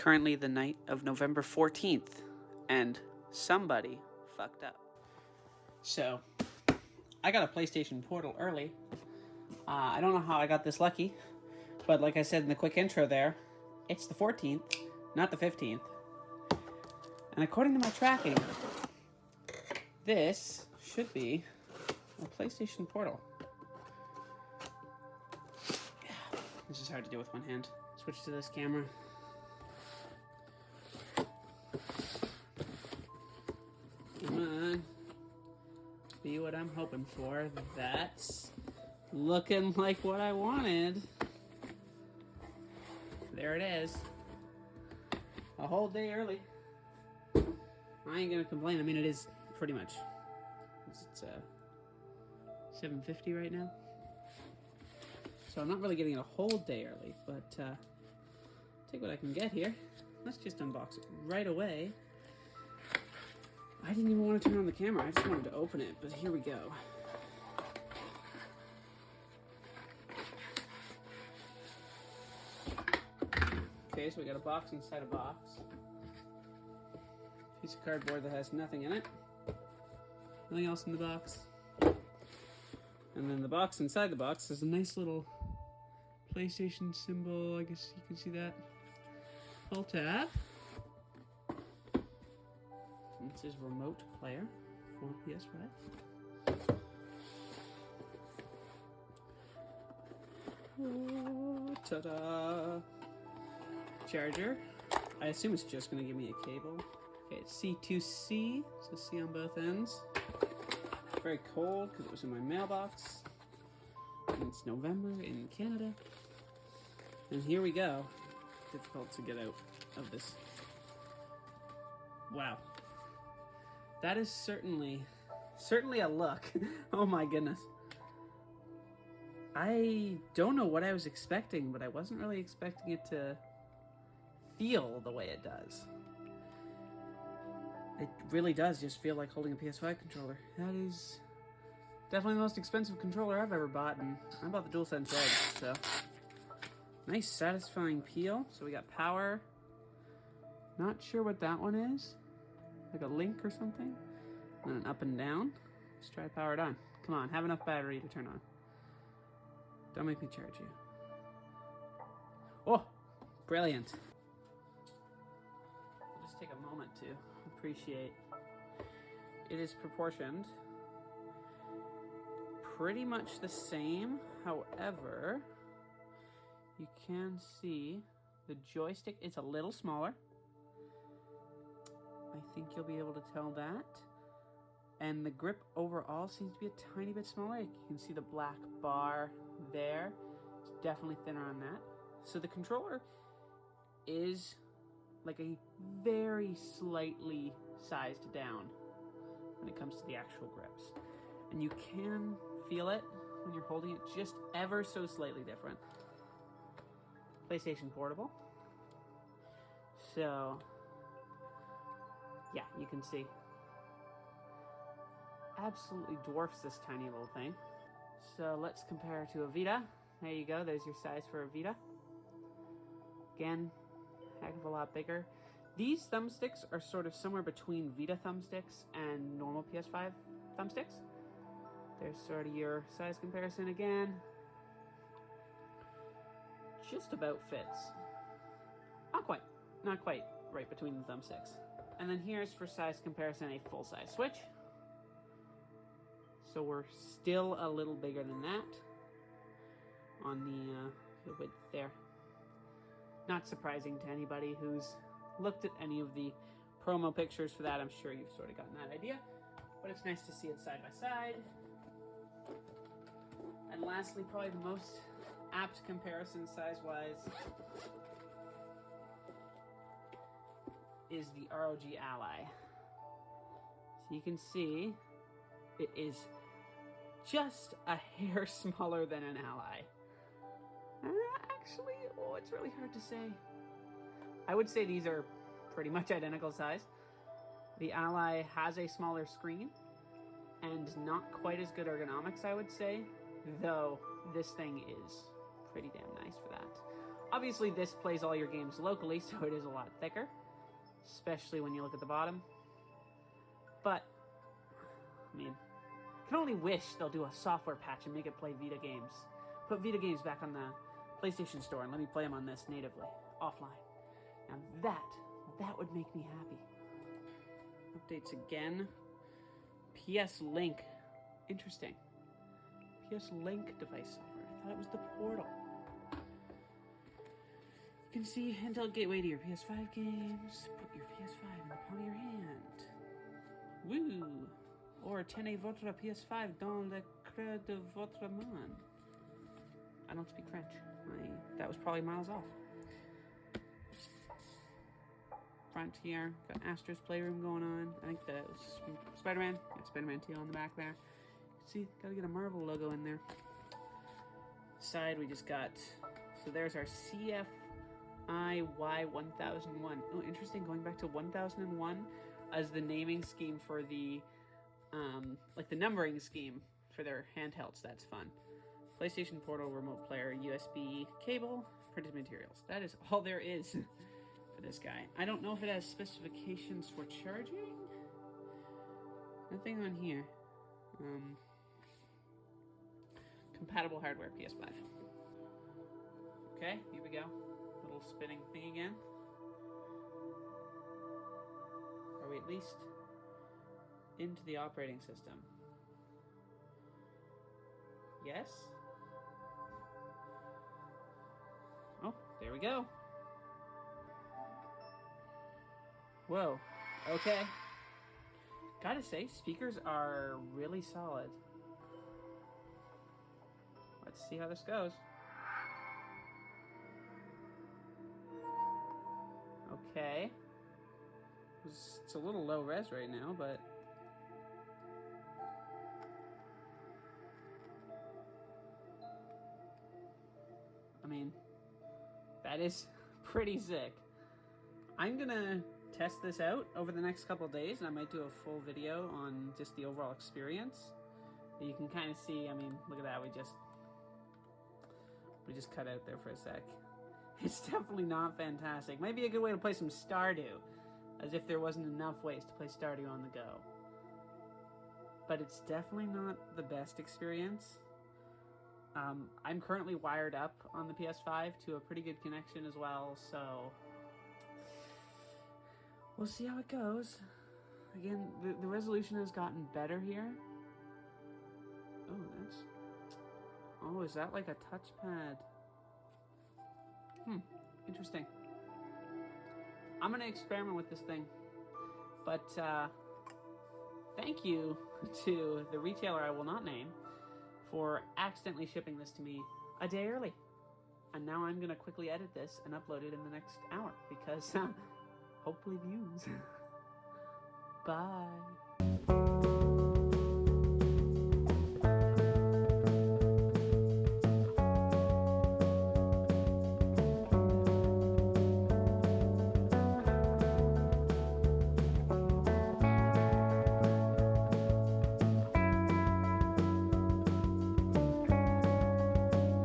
currently the night of November 14th, and somebody fucked up. So, I got a PlayStation Portal early. I don't know how I got this lucky, but like I said in the quick intro there, it's the 14th, not the 15th. And according to my tracking, this should be a PlayStation Portal. This is hard to do with one hand. Switch to this camera. Come on. Be what I'm hoping for. That's looking like what I wanted. There it is. A whole day early. I ain't gonna complain. I mean, it is pretty much. It's 7:50 right now. So I'm not really getting it a whole day early, but take what I can get here. Let's just unbox it right away. I didn't even want to turn on the camera. I just wanted to open it, but here we go. Okay, so we got a box inside a box. Piece of cardboard that has nothing in it. Nothing else in the box. And then the box inside the box has a nice little PlayStation symbol. I guess you can see that. Pull tab. It says remote player for PS5. Oh, ta-da! Charger. I assume it's just going to give me a cable. Okay, it's C2C, so C on both ends. Very cold because it was in my mailbox. And it's November in Canada. And here we go. Difficult to get out of this. Wow. That is certainly a look. Oh my goodness. I don't know what I was expecting, but I wasn't really expecting it to feel the way it does. It really does just feel like holding a PS5 controller. That is definitely the most expensive controller I've ever bought, and I bought the DualSense Edge, so. Nice, satisfying peel. So we got power. Not sure what that one is. Like a link or something. And an up and down. Let's try power it on. Come on, have enough battery to turn on. Don't make me charge you. Oh, brilliant. I'll just take a moment to appreciate. It is proportioned pretty much the same. However, you can see the joystick is a little smaller. I think you'll be able to tell that. And the grip overall seems to be a tiny bit smaller. You can see the black bar there. It's definitely thinner on that. So the controller is like a very slightly sized down when it comes to the actual grips. And you can feel it when you're holding it, just ever so slightly different. PlayStation Portable. So, yeah, you can see. Absolutely dwarfs this tiny little thing. So let's compare to a Vita. There you go, there's your size for a Vita. Again, heck of a lot bigger. These thumbsticks are sort of somewhere between Vita thumbsticks and normal PS5 thumbsticks. There's sort of your size comparison again. Just about fits. Not quite right between the thumbsticks. And then here's for size comparison a full-size Switch. So we're still a little bigger than that on the width there. Not surprising to anybody who's looked at any of the promo pictures for that. I'm sure you've sort of gotten that idea, but it's nice to see it side by side. And lastly, probably the most apt comparison size-wise is the ROG Ally. So you can see it is just a hair smaller than an Ally. Actually, it's really hard to say. I would say these are pretty much identical size. The Ally has a smaller screen and not quite as good ergonomics, I would say, though this thing is pretty damn nice for that. Obviously, this plays all your games locally, so it is a lot thicker, especially when you look at the bottom. But, I mean, I can only wish they'll do a software patch and make it play Vita games. Put Vita games back on the PlayStation Store and let me play them on this natively, offline. Now that would make me happy. Updates again. PS Link. Interesting. PS Link device software. I thought it was the Portal. You can see handheld gateway to your PS5 games. Put your PS5 in the palm of your hand. Woo! Or tenez votre PS5 dans le creux de votre main. I don't speak French. That was probably miles off. Front here, got Astro's Playroom going on. I think that was Spider-Man. Got Spider-Man 2 on the back there. See, gotta get a Marvel logo in there. Side, we just got, so there's our CFIY 1001. Oh, interesting, going back to 1001 as the naming scheme for the, like the numbering scheme for their handhelds. That's fun. PlayStation Portal, remote player, USB cable, printed materials. That is all there is for this guy. I don't know if it has specifications for charging. Nothing on here. Compatible hardware, PS5. Okay, here we go. Little spinning thing again. Are we at least into the operating system? Yes? Oh, there we go. Whoa, okay. Gotta say, speakers are really solid. Let's see how this goes. Okay. It's a little low res right now, but... I mean, that is pretty sick. I'm gonna test this out over the next couple of days, and I might do a full video on just the overall experience. You can kind of see, I mean, look at that, we just cut out there for a sec. It's definitely not fantastic. Might be a good way to play some Stardew, as if there wasn't enough ways to play Stardew on the go. But it's definitely not the best experience. I'm currently wired up on the PS5 to a pretty good connection as well, so we'll see how it goes. Again, the resolution has gotten better here. Oh, is that like a touchpad? Interesting. I'm gonna experiment with this thing, but thank you to the retailer I will not name for accidentally shipping this to me a day early. And now I'm gonna quickly edit this and upload it in the next hour because hopefully views. Bye.